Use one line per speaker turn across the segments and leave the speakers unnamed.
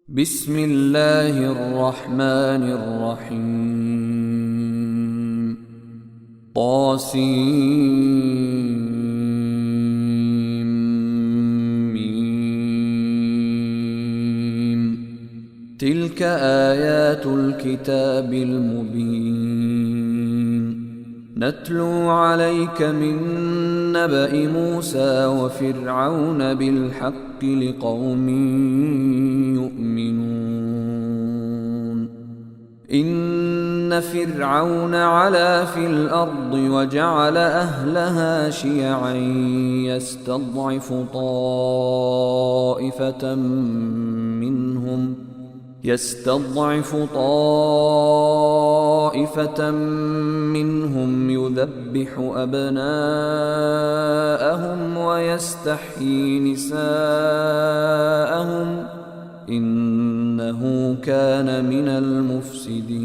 بسم الله الرحمن الرحيم طاسيم تلك آيات الكتاب المبين نتلو عليك من نبأ موسى وفرعون بالحق لقوم يؤمنون إن فرعون علا في الأرض وجعل أهلها شيعا يستضعف طائفة منهم يذبح أبناءهم ويستحيي نساءهم إنه كان من المفسدين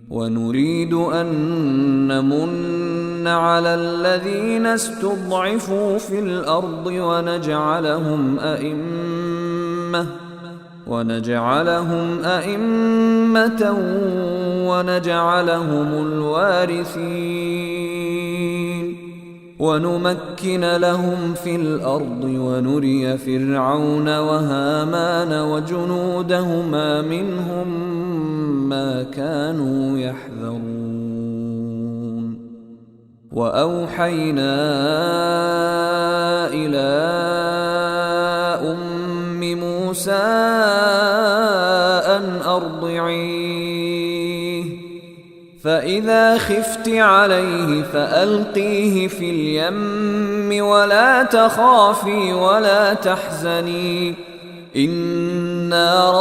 ونريد أن نمن على الذين استضعفوا في الأرض ونجعلهم أئمة ونجعلهم الوارثين ونمكن لهم في الأرض ونري فرعون وهامان وجنودهما منهم ما كانوا يحذرون وأوحينا إلى موسى أن أرضعيه فإذا خفت عليه فألقيه في اليم ولا تخافي ولا تحزني إنا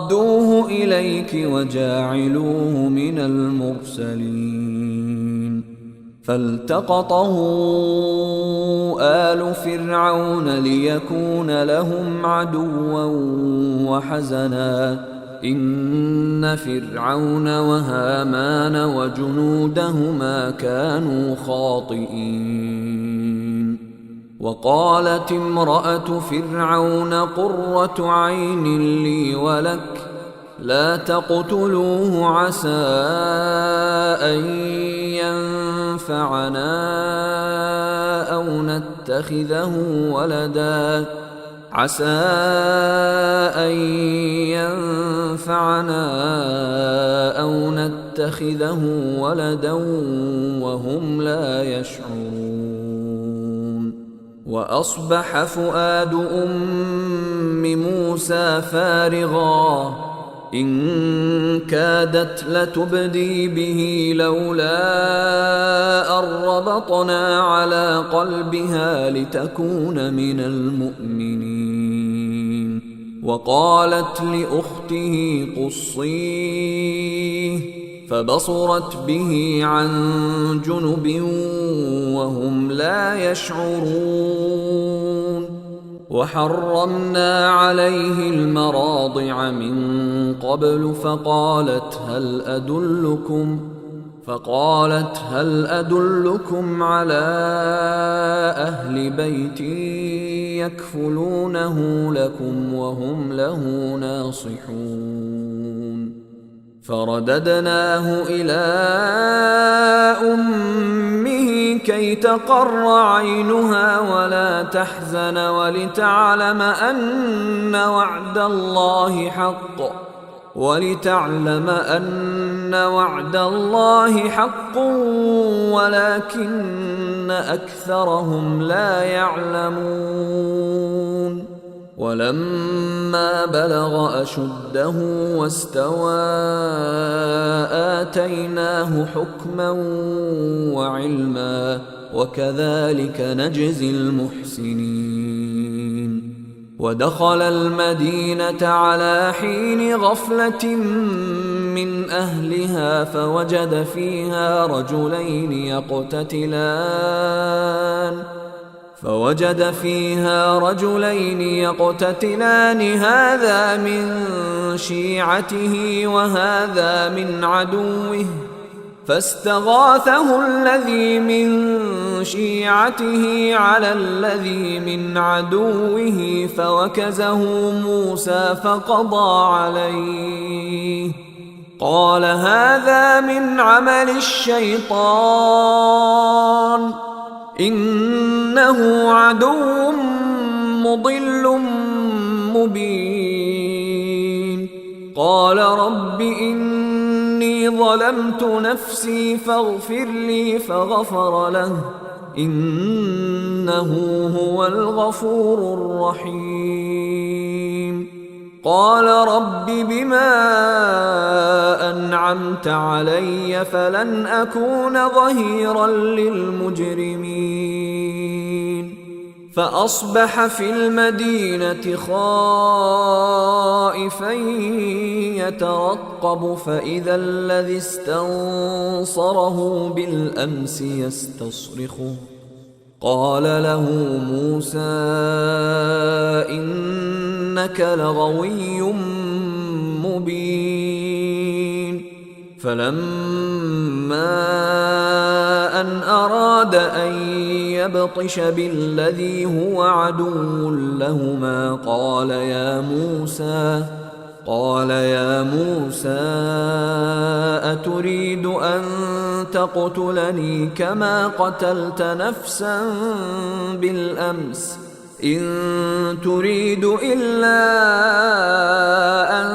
رادوه إليك وجاعلوه من المرسلين فالتقطه آل فرعون ليكون لهم عدوا وحزنا إن فرعون وهامان وجنودهما كانوا خاطئين وقالت امرأة فرعون قرة عين لي ولك لا تقتلوه عسى أن ينفعنا أو نتخذه ولدا وهم لا يشعرون وأصبح فؤاد أم موسى فارغا إن كادت لتبدي به لولا أن ربطنا على قلبها لتكون من المؤمنين وقالت لأخته قصيه فبصرت به عن جنب وهم لا يشعرون وحرمنا عليه المراضع من قبل فقالت هل أدلكم على أهل بيت يكفلونه لكم وهم له ناصحون فرددناه إلى أمه كي تقر عينها ولا تحزن ولتعلم أن وعد الله حق ولكن أكثرهم لا يعلمون ولما بلغ أشده واستوى آتيناه حكما وعلما وكذلك نجزي المحسنين ودخل المدينة على حين غفلة من أهلها فوجد فيها رجلين يقتتلان هذا من شيعته وهذا من عدوه فاستغاثه الذي من شيعته على الذي من عدوه فوكزه موسى فقضى عليه. قال هذا من عمل الشيطان إنه عدو مضل مبين. قال رب إني ظلمت نفسي فاغفر لي فغفر له إنه هو الغفور الرحيم. قال رب بما أنعمت علي فلن أكون ظهيرا للمجرمين. فأصبح في المدينة خائفا يترقب فإذا الذي استنصره بالأمس يستصرخه. قال له موسى إنك لغوي مبين. فلما أن أراد أن يبطش بالذي هو عدو لهما قال يا موسى أتريد أن تقتلني كما قتلت نفسا بالأمس إن تريد إلا أن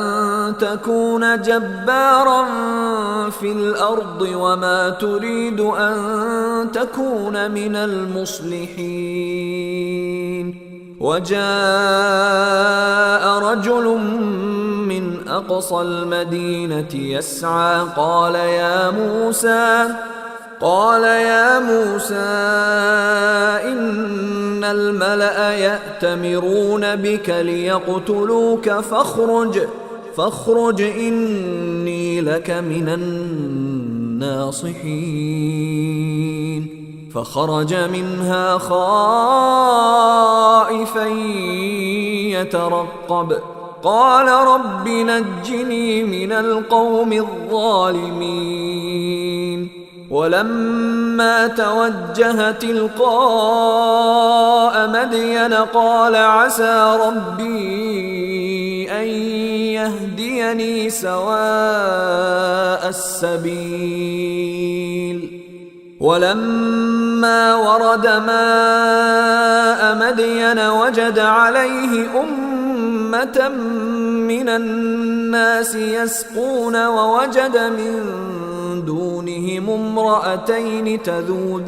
تكون جبارا في الأرض وما تريد أن تكون من المصلحين. وجاء رجل من أقصى المدينة يسعى قال يا موسى إن الملأ يأتمرون بك ليقتلوك فاخرج إني لك من الناصحين. فخرج منها خائفا يترقب قال رب نجني من القوم الظالمين. ولما توجه تلقاء مدين قال عسى ربي أن يهديني سواء السبيل. ولما ورد ماء مدين وجد عليه أمة من الناس يسقون ووجد من دونهم امرأتين تذودان.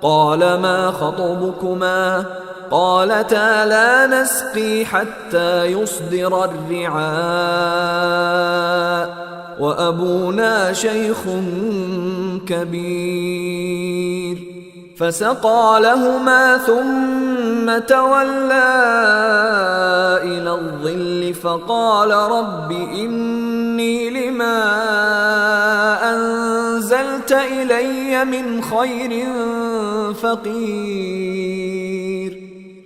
قال ما خطبكما قالتا لا نسقي حتى يصدر الرعاء وأبونا شيخ كبير. فسقى لهما ثم تولى إلى الظل فقال رب إني لما أنزلت إلي من خير فقير.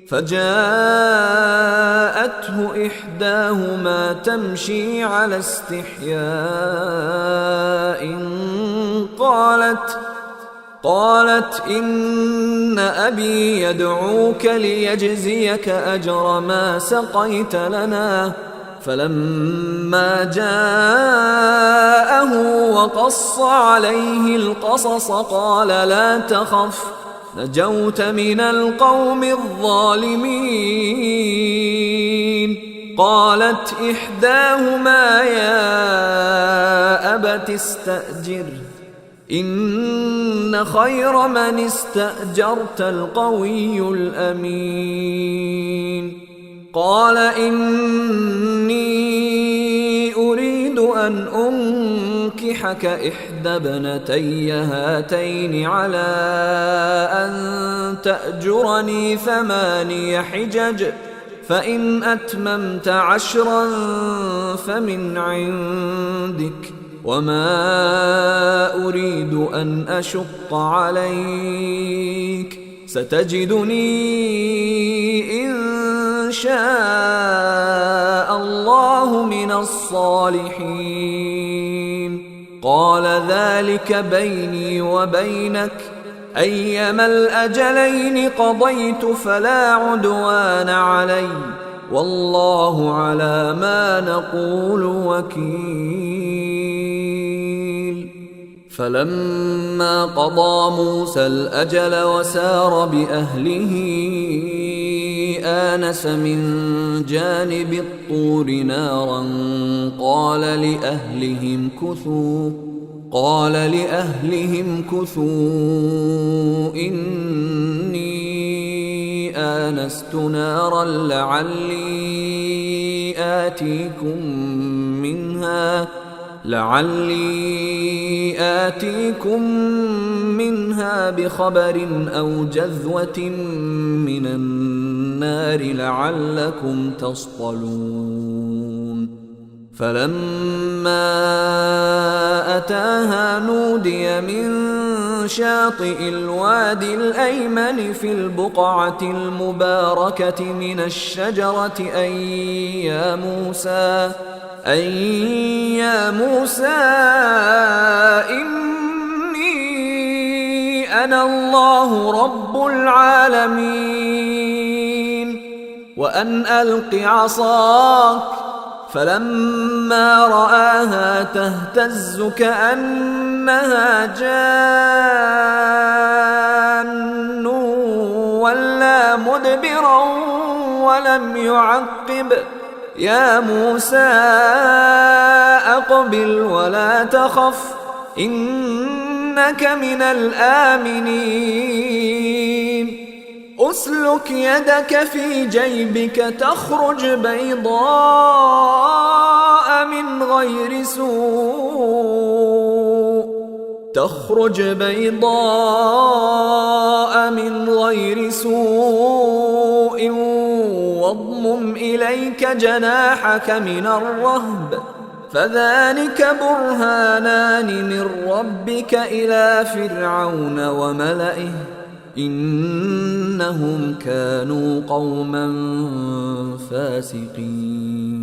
فجاءته إحداهما تمشي على استحياء قالت إن أبي يدعوك ليجزيك أجر ما سقيت لنا. فلما جاءه وقص عليه القصص قال لا تخف نجوت من القوم الظالمين. قالت إحداهما يا أبت استأجره إن خير من استأجرت القوي الأمين. قال إني أريد أن أنكحك إحدى ابنتي هاتين على أن تأجرني 8 حجج فإن أتممت 10 فمن عندك وما أريد أن أشق عليك ستجدني إن شاء الله من الصالحين. قال ذلك بيني وبينك أيما الأجلين قضيت فلا عدوان علي والله على ما نقول وكيل. فلما قضى موسى الأجل وسار بأهله آنس من جانب الطور نارا قال لأهلهم كثوا إني آنست نارا لعلي آتيكم منها بخبر أو جذوة من النار لعلكم تصطلون. فلما أتاها نودي من شاطئ الوادي الأيمن في البقعة المباركة من الشجرة أن يا موسى إني أنا الله رب العالمين وأن ألق عصاك. فلما رآها تهتز كأنها جان ولا مدبرا ولم يعقب يا موسى أقبل ولا تخف إنك من الآمنين. أسلك يدك في جيبك تخرج بيضاء من غير سوء واضمم إليك جناحك من الرهب فذلك برهانان من ربك إلى فرعون وملئه إنهم كانوا قوما فاسقين.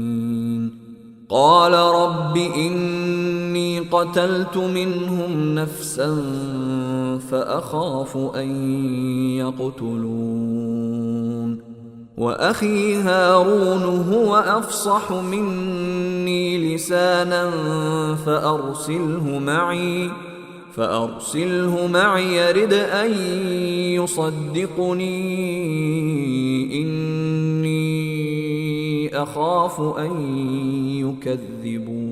قال رب إني قتلت منهم نفسا فأخاف أن يقتلون وأخي هارون هو أفصح مني لسانا فأرسله معي يرد أن يصدقني إني أخاف أن يكذبون.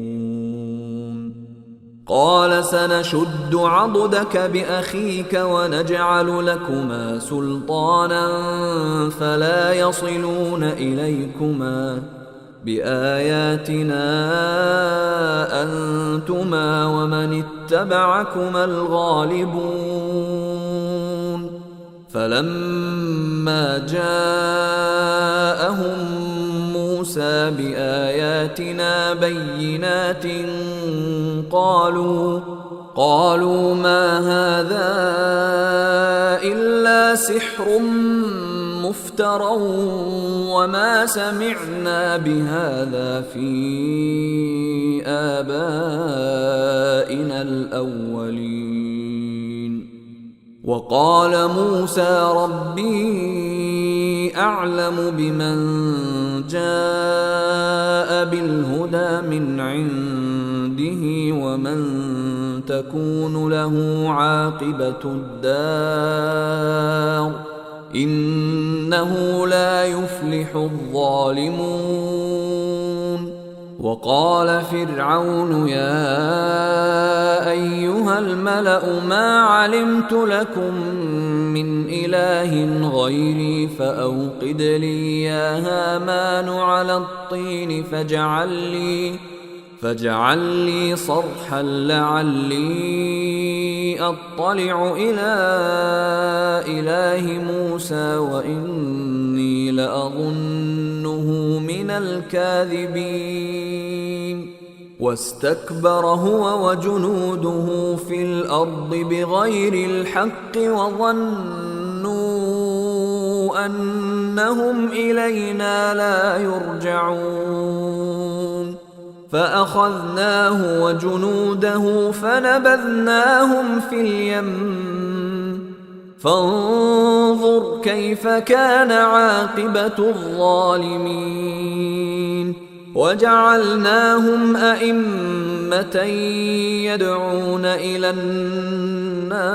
قال سنشد عضدك بأخيك ونجعل لكما سلطانا فلا يصلون إليكما بآياتنا أنتما ومن اتبعكما الغالبون. فلما جاءهم موسى بآياتنا بينات قالوا ما هذا إلا سحر مفترى وما سمعنا بهذا في آبائنا الأولين. وقال موسى ربي أعلم بمن جاء بالهدى من عنده ومن تكون له عاقبة الدار إنه لا يفلح الظالمون. وقال فرعون يا أيها الملأ ما علمت لكم من إله غيري فأوقد لي يا هامان على الطين فاجعل لي صرحا لعلي أطلع إلى إله موسى وإني لأظنه من الكاذبين. واستكبر هو وجنوده في الأرض بغير الحق وظنوا أنهم إلينا لا يرجعون. فأخذناه وجنوده فنبذناهم في اليم فانظر كيف كان عاقبة الظالمين وجعلناهم أئمة يدعون إلى النار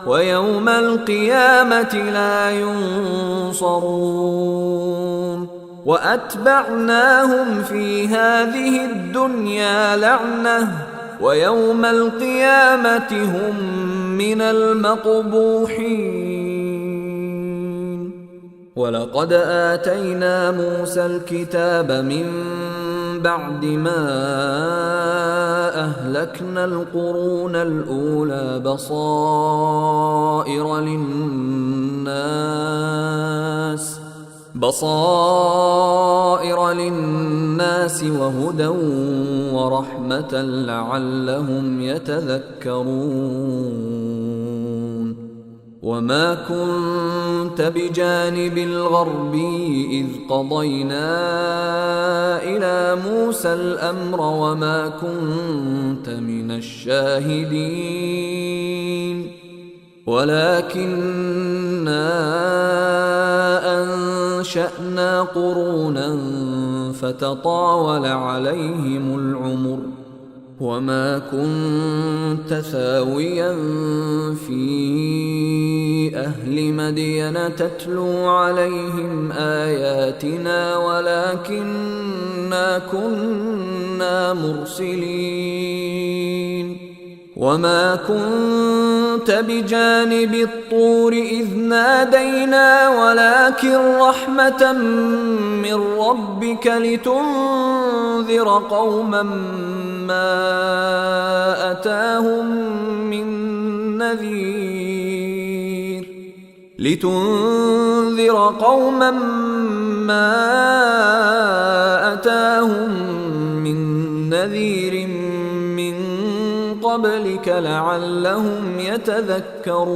ويوم القيامة لا ينصرون وأتبعناهم في هذه الدنيا لعنة ويوم القيامة هم من المقبوحين ولقد آتينا موسى الكتاب من بعد ما أهلكنا القرون الأولى بصائر للناس وهدى ورحمة لعلهم يتذكرون وما كنت بجانب الغربي إذ قضينا إلى موسى الأمر وما كنت من الشاهدين ولكننا أنشأنا قرونا فتطاول عليهم العمر وما كنت ثاويا في أهل مدين تتلو عليهم آياتنا ولكننا كنا مرسلين وما كنت بجانب الطور إذ نادينا ولكن رحمة من ربك لتنذر قوما ما أتاهم من نذير من قبلك لعلهم يتذكرون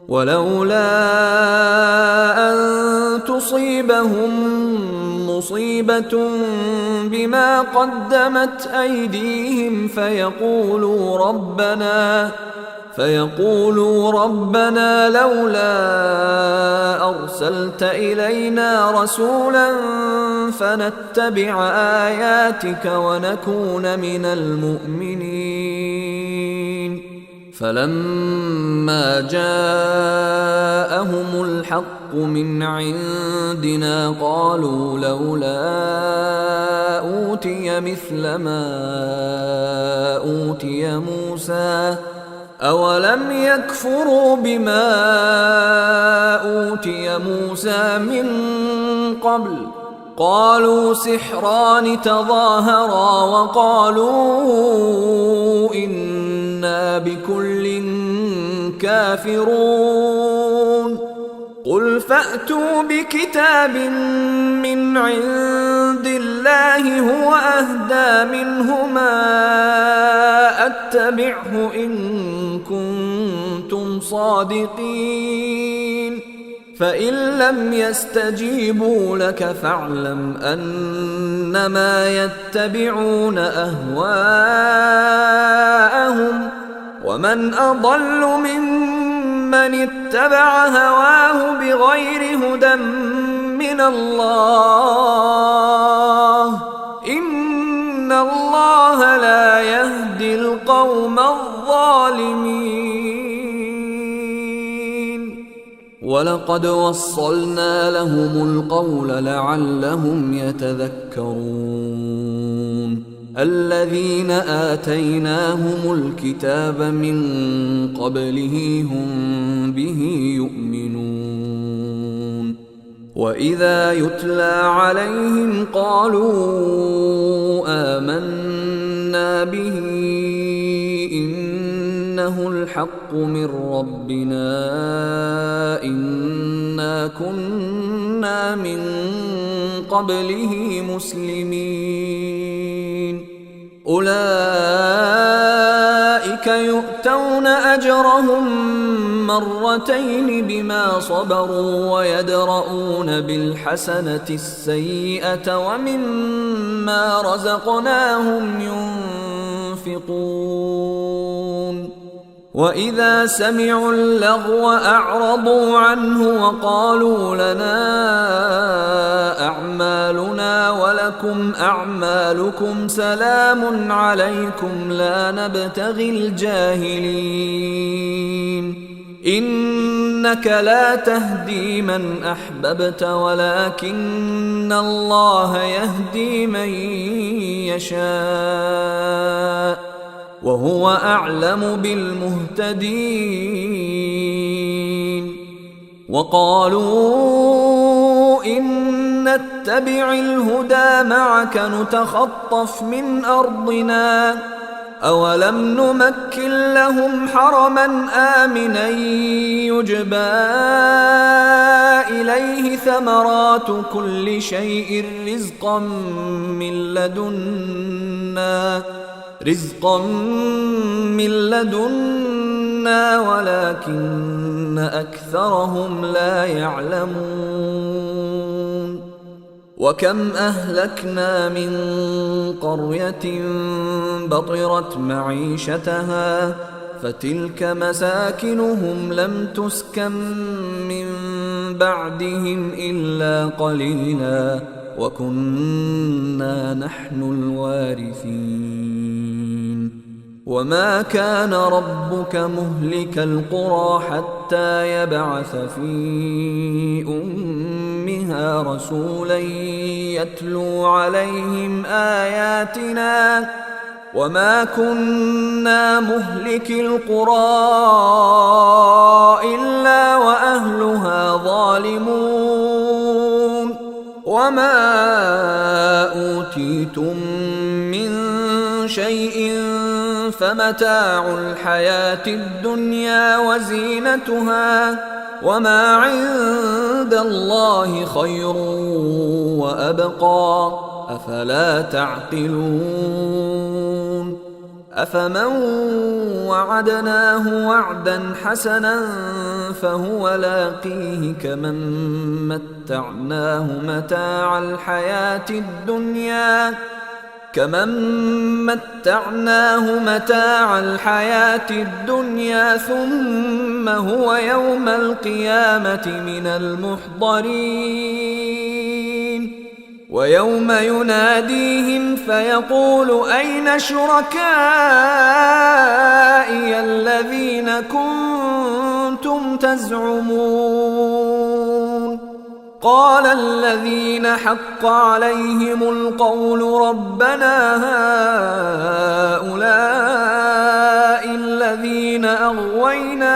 ولولا أن تصيبهم مصيبة بما قدمت أيديهم فيقولوا ربنا لولا أرسلت إلينا رسولا فنتبع آياتك ونكون من المؤمنين فلما جاءهم الحق من عندنا قالوا لولا أوتي مثل ما أوتي موسى أولم يكفروا بما أوتي موسى من قبل قالوا سحران تظاهرا وقالوا إنا بكل كافرون قل فأتوا بكتاب من عند الله هو أهدى منهما أتبعه إن كنتم صادقين فإن لم يستجيبوا لك فاعلم أنما يتبعون أهواءهم ومن أضل ممن اتبع هواه بغير هدى من الله إن الله لا يهدي القوم الظالمين ولقد وصلنا لهم القول لعلهم يتذكرون الذين آتيناهم الكتاب من قبله هم به يؤمنون وإذا يتلى عليهم قالوا آمنا به إنه الحق من ربنا إنا كنا من قبله مسلمين أولئك يؤتون أجرهم مرتين بما صبروا ويدرؤون بالحسنة السيئة ومما رزقناهم ينفقون وإذا سمعوا اللغو أعرضوا عنه وقالوا لنا أعمالنا ولكم أعمالكم سلام عليكم لا نبتغي الجاهلين إنك لا تهدي من أحببت ولكن الله يهدي من يشاء وهو أعلم بالمهتدين وقالوا إن نتبع الهدى معك نتخطف من أرضنا أولم نمكن لهم حرما آمنا يجبى إليه ثمرات كل شيء رزقا من لدنا ولكن أكثرهم لا يعلمون وكم أهلكنا من قرية بطرت معيشتها فتلك مساكنهم لم تسكن من بعدهم إلا قليلا وكنا نحن الوارثين وما كان ربك مهلك القرى حتى يبعث في أمها رسولا يتلو عليهم آياتنا وما كنا مهلك القرى إلا وأهلها ظالمون وما أوتيتم من شيء فمتاع الحياة الدنيا وزينتها وما عند الله خير وأبقى أفلا تعقلون أفمن وعدناه وعدا حسنا فهو لاقيه كمن متعناه متاع الحياة الدنيا ثم هو يوم القيامة من المحضرين ويوم يناديهم فيقول أين شركائي الذين كنتم تزعمون قال الذين حق عليهم القول ربنا هؤلاء الذين أغويناهم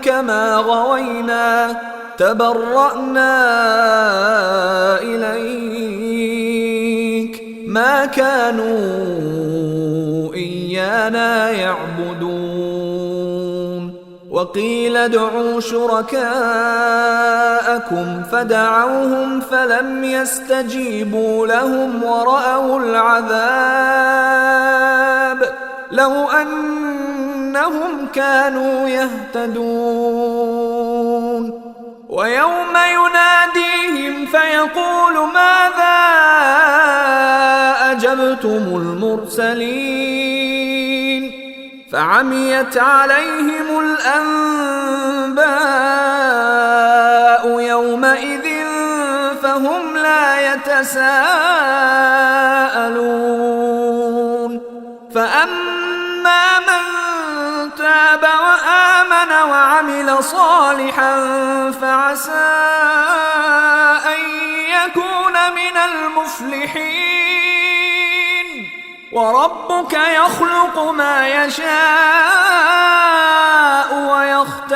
كما غوينا تبرأنا إليك ما كانوا إيانا يعبدون وقيل ادعوا شركاءكم فدعوهم فلم يستجيبوا لهم ورأوا العذاب لو أنهم كانوا يهتدون ويوم يناديهم فيقول ماذا أجبتم المرسلين فعميت عليهم الأنباء يومئذ فهم لا يتساءلون فأما من تاب وآمن وعمل صالحا فعسى أن يكون من المفلحين وربك يخلق ما يشاء ويختار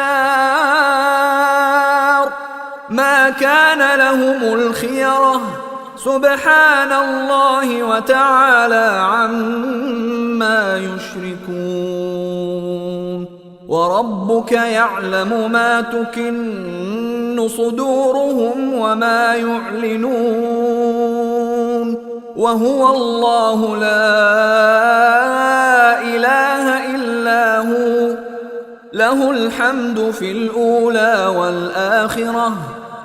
ما كان لهم الخيرة سبحان الله وتعالى عما يشركون وربك يعلم ما تكن صدورهم وما يعلنون وهو الله لا إله إلا هو له الحمد في الأولى والآخرة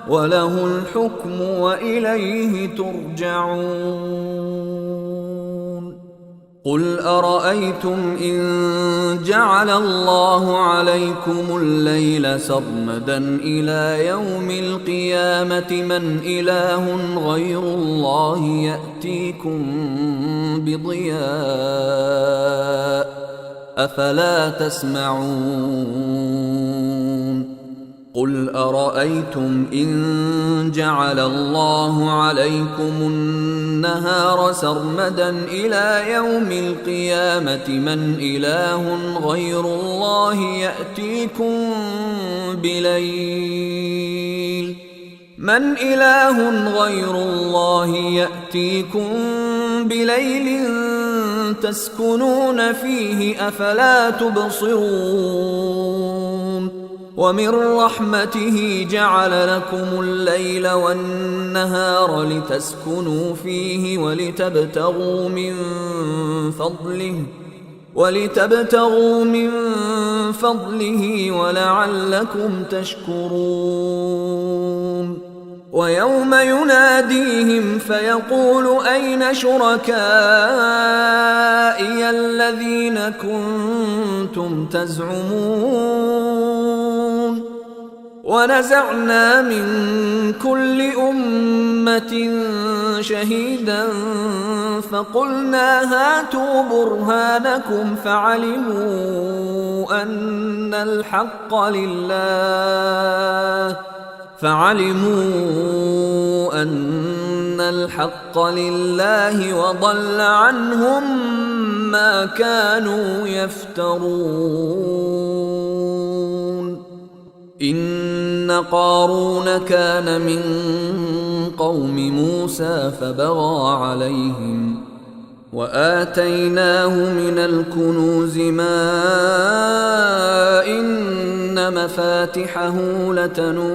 وله الحكم وإليه ترجعون قل أرأيتم إن جعل الله عليكم الليل سرمدا إلى يوم القيامة من إله غير الله يأتيكم بضياء أفلا تسمعون قل أرأيتم إن جعل الله عليكم النهار سرمدا إلى يوم القيامة من إله غير الله يأتيكم بليل تسكنون فيه أفلا تبصرون ومن رحمته جعل لكم الليل والنهار لتسكنوا فيه ولتبتغوا من فضله ولعلكم تشكرون ويوم يناديهم فيقول أين شركائي الذين كنتم تزعمون ونزعنا من كل أمة شهيدا فقلنا هاتوا برهانكم فعلموا أن الحق لله وضل عنهم ما كانوا يفترون إن قارون كان من قوم موسى فبغى عليهم وآتيناه من الكنوز ما إن مفاتحه لتنوء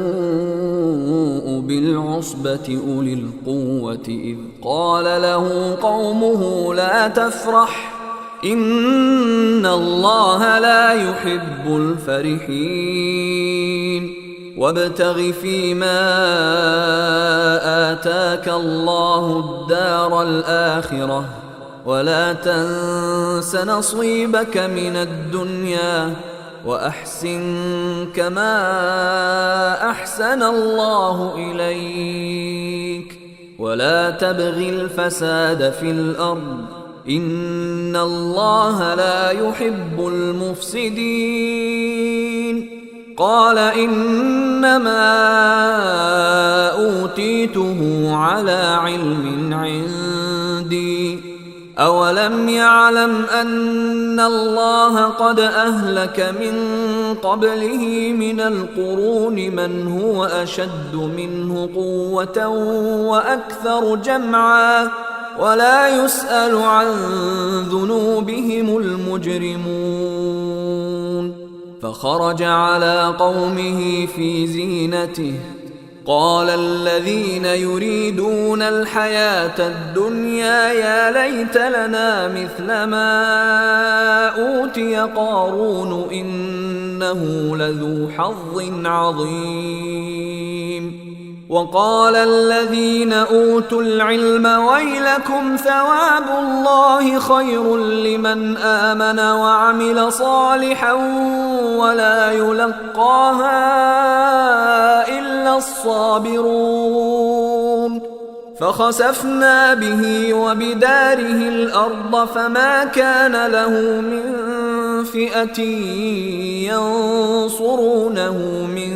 بالعصبة أولي القوة إذ قال له قومه لا تفرح إن الله لا يحب الفرحين وابتغ فيما آتاك الله الدار الآخرة ولا تنس نصيبك من الدنيا وأحسن كما أحسن الله إليك ولا تبغ الفساد في الأرض إن الله لا يحب المفسدين قال إنما أوتيته على علم عندي أولم يعلم أن الله قد أهلك من قبله من القرون من هو أشد منه قوة وأكثر جمعا ولا يسأل عن ذنوبهم المجرمون فخرج على قومه في زينته قال الذين يريدون الحياة الدنيا يا ليت لنا مثل ما أوتي قارون إنه لذو حظ عظيم وقال الذين أوتوا العلم ويلكم ثواب الله خير لمن آمن وعمل صالحا ولا يلقاها إلا الصابرون فخسفنا به وبداره الأرض فما كان له من فئة ينصرونه من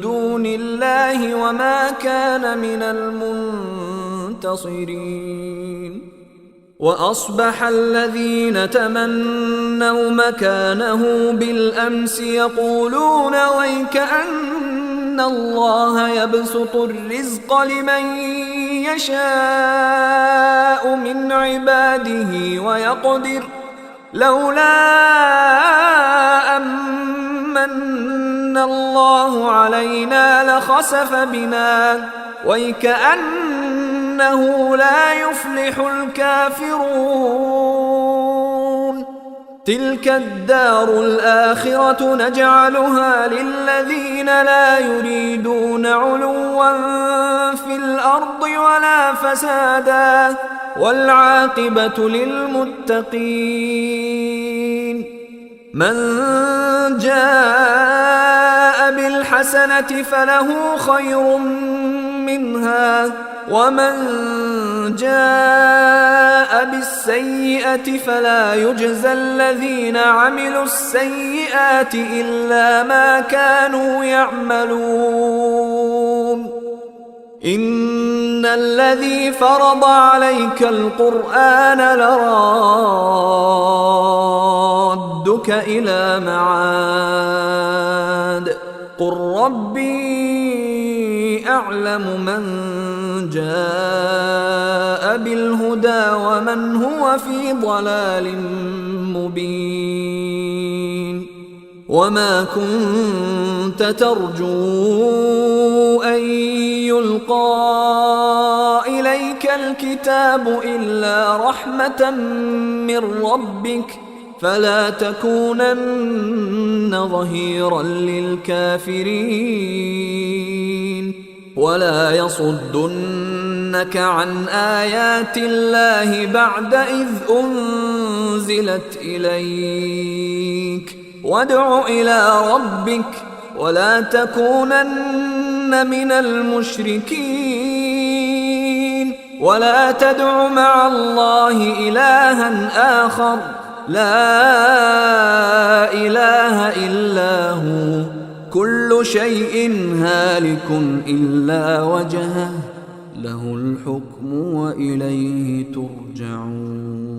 دون الله وما كان من المنتصرين وأصبح الذين تمنوا مكانه بالأمس يقولون ويكأن الله يبسط الرزق لمن يشاء من عباده ويقدر لولا أمن الله علينا لخسف بنا ويكأنه لا يفلح الكافرون تلك الدار الآخرة نجعلها للذين لا يريدون علوا في الأرض ولا فسادا والعاقبة للمتقين. من جاء بالحسنة فله خير منها ومن جاء بالسيئة فلا يجزى الذين عملوا السيئات إلا ما كانوا يعملون. إن الذي فرض عليك القرآن لرادك إلى معاد قل ربي أعلم من جاء بالهدى ومن هو في ضلال مبين. وما كنت ترجو أن يلقى إليك الكتاب إلا رحمة من ربك فلا تكونن ظهيرا للكافرين ولا يصدنك عن آيات الله بعد إذ أنزلت إليك وادع إلى ربك ولا تكونن من المشركين ولا تدع مع الله إلها آخر لا إله إلا هو كل شيء هالك إلا وجهه له الحكم وإليه ترجعون.